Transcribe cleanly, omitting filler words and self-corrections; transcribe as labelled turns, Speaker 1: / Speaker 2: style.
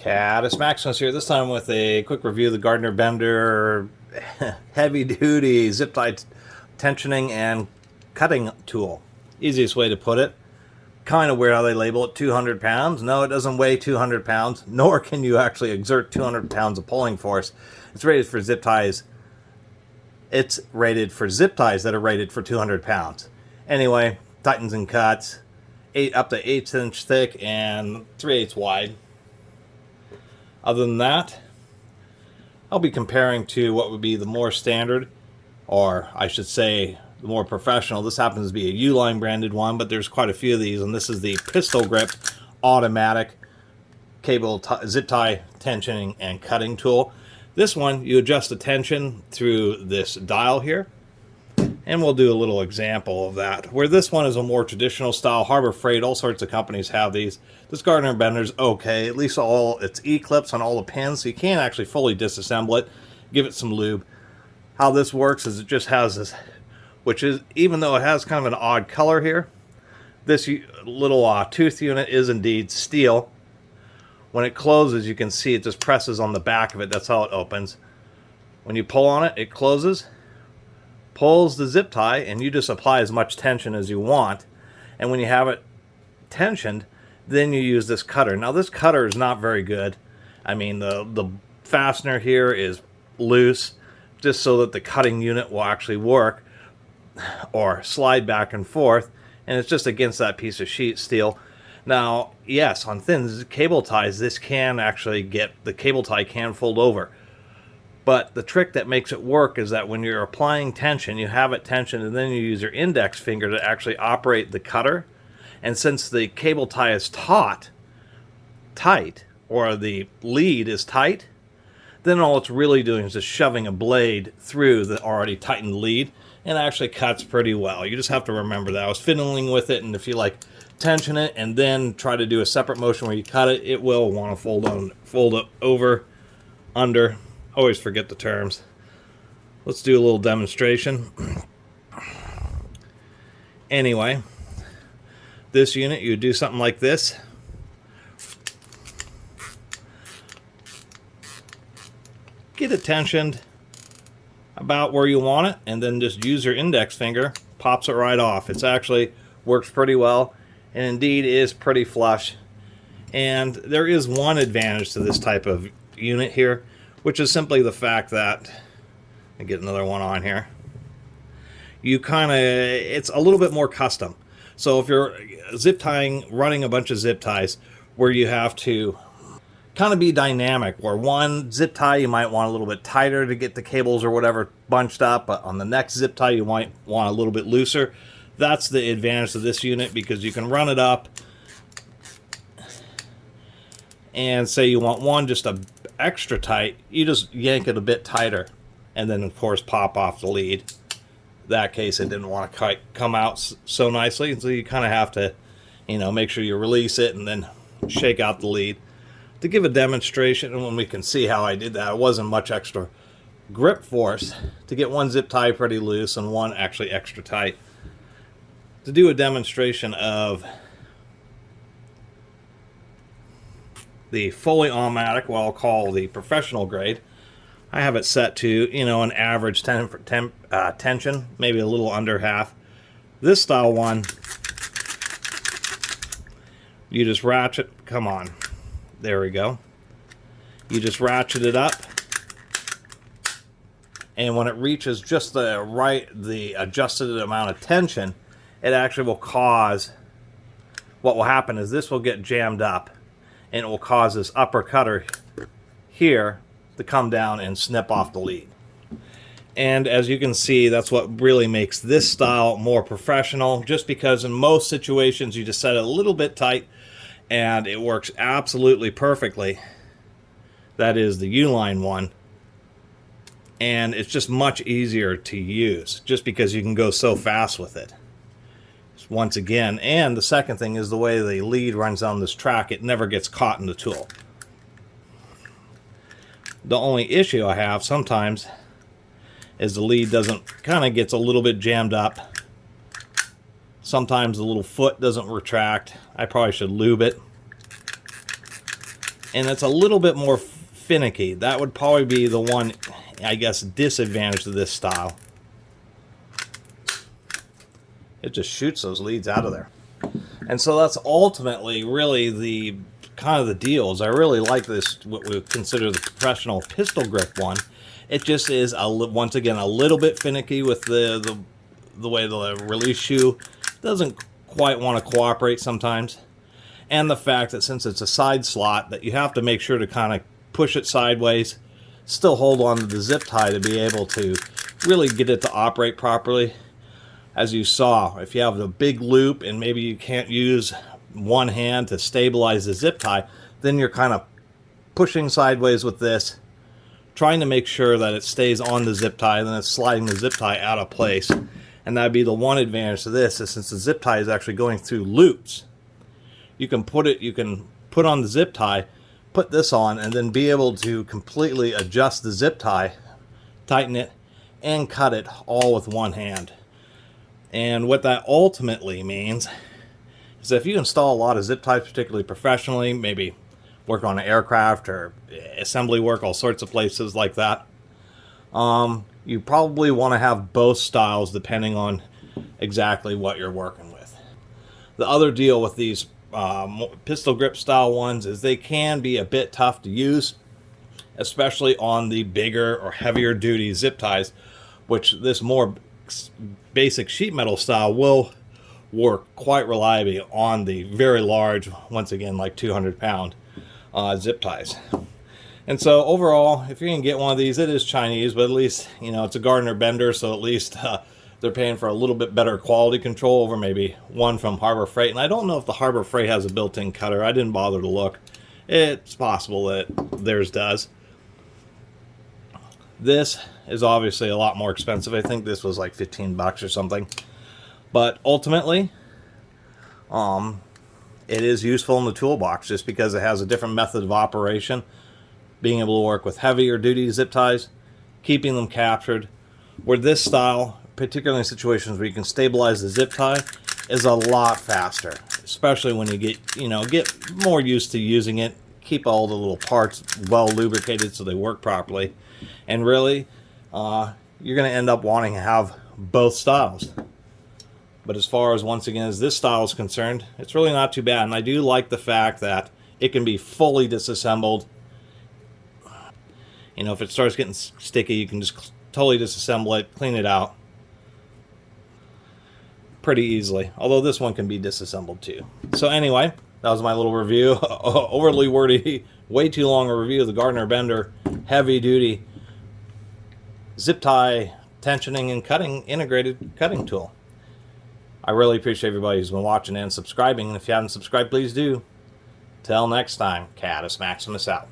Speaker 1: Catus, Maximus here, this time with a quick review of the Gardner Bender heavy duty zip tie tensioning and cutting tool. Easiest way to put it. Kind of weird how they label it 200 pounds. No, it doesn't weigh 200 pounds, nor can you actually exert 200 pounds of pulling force. It's rated for zip ties. It's rated for zip ties that are rated for 200 pounds. Anyway, tightens and cuts, up to 1/8 inch thick and 3/8 wide. Other than that, I'll be comparing to what would be the more standard, or I should say the more professional. This happens to be a Uline branded one, but there's quite a few of these, and this is the pistol grip automatic cable zip tie tensioning and cutting tool. This one, you adjust the tension through this dial here, and we'll do a little example of that. Where this one is a more traditional style, Harbor Freight, all sorts of companies have these. This Gardner Bender's okay, at least all its E-clips on all the pins, so you can't actually fully disassemble it. Give it some lube. How this works is it just has this, which is, even though it has kind of an odd color here, this little tooth unit is indeed steel. When it closes, you can see it just presses on the back of it. That's how it opens. When you pull on it, it closes, pulls the zip tie, and you just apply as much tension as you want. And when you have it tensioned, then you use this cutter. Now this cutter is not very good. I mean, the fastener here is loose, just so that the cutting unit will actually work or slide back and forth, and it's just against that piece of sheet steel. Now, yes, on thin cable ties, this can actually the cable tie can fold over. But the trick that makes it work is that when you're applying tension, you have it tensioned, and then you use your index finger to actually operate the cutter. And since the cable tie is tight, or the lead is tight, then all it's really doing is just shoving a blade through the already tightened lead, and it actually cuts pretty well. You just have to remember that. I was fiddling with it, and if you like tension it and then try to do a separate motion where you cut it, it will want to fold it over, under. Always forget the terms. Let's do a little demonstration. Anyway, this unit, you do something like this. Get it tensioned about where you want it, and then just use your index finger, pops it right off. It's actually works pretty well, and indeed is pretty flush. And there is one advantage to this type of unit here, which is simply the fact that, I get another one on here, it's a little bit more custom. So if you're zip tying, running a bunch of zip ties where you have to kind of be dynamic, where one zip tie you might want a little bit tighter to get the cables or whatever bunched up, but on the next zip tie you might want a little bit looser. That's the advantage of this unit, because you can run it up and say you want one just a extra tight, you just yank it a bit tighter, and then of course pop off the lead. That case, it didn't want to come out so nicely, so you kind of have to, make sure you release it and then shake out the lead. To give a demonstration, and when we can see how I did that, it wasn't much extra grip force to get one zip tie pretty loose and one actually extra tight. To do a demonstration of the fully automatic, what I'll call the professional grade, I have it set to, an average tension, maybe a little under half. This style one, you just ratchet, come on, there we go. You just ratchet it up, and when it reaches just the adjusted amount of tension, it actually will cause, what will happen is this will get jammed up, and it will cause this upper cutter here to come down and snip off the lead. And as you can see, that's what really makes this style more professional, just because in most situations you just set it a little bit tight and it works absolutely perfectly. That is the Uline one, and it's just much easier to use just because you can go so fast with it. Once again, and the second thing is the way the lead runs on this track, it never gets caught in the tool. The only issue I have sometimes is the lead kind of gets a little bit jammed up. Sometimes the little foot doesn't retract. I probably should lube it. and it's a little bit more finicky. That would probably be the one, I guess, disadvantage of this style. It just shoots those leads out of there. And so that's ultimately really the kind of the deal. Is I really like this, what we consider the professional pistol grip one. It just is, once again, a little bit finicky with the way the release shoe doesn't quite want to cooperate sometimes. And the fact that since it's a side slot, that you have to make sure to kind of push it sideways, still hold on to the zip tie to be able to really get it to operate properly. As you saw, if you have the big loop and maybe you can't use one hand to stabilize the zip tie, then you're kind of pushing sideways with this, trying to make sure that it stays on the zip tie, and then it's sliding the zip tie out of place. And that'd be the one advantage to this, is since the zip tie is actually going through loops, you can put on the zip tie, put this on, and then be able to completely adjust the zip tie, tighten it, and cut it all with one hand. And what that ultimately means is that if you install a lot of zip ties, particularly professionally, maybe work on an aircraft or assembly work, all sorts of places like that, you probably want to have both styles depending on exactly what you're working with. The other deal with these pistol grip style ones is they can be a bit tough to use, especially on the bigger or heavier duty zip ties, which this more basic sheet metal style will work quite reliably on the very large, once again, like 200-pound zip ties. And so overall, if you can get one of these, it is Chinese, but at least, you know, it's a Gardner bender, so at least they're paying for a little bit better quality control over maybe one from Harbor Freight. And I don't know if the Harbor Freight has a built-in cutter. I didn't bother to look. It's possible that theirs does. This is obviously a lot more expensive. I think this was like 15 bucks or something. But ultimately, it is useful in the toolbox just because it has a different method of operation. Being able to work with heavier duty zip ties, keeping them captured. Where this style, particularly in situations where you can stabilize the zip tie, is a lot faster. Especially when you get more used to using it. Keep all the little parts well lubricated so they work properly. And really, you're going to end up wanting to have both styles. But as far as, once again, as this style is concerned, it's really not too bad. And I do like the fact that it can be fully disassembled. You know, if it starts getting sticky, you can just totally disassemble it, clean it out pretty easily. Although this one can be disassembled too. So anyway, that was my little review. Overly wordy, way too long a review of the Gardner Bender heavy duty zip tie tensioning and cutting integrated cutting tool. I really appreciate everybody who's been watching and subscribing. And if you haven't subscribed, please do. Till next time, Catus Maximus out.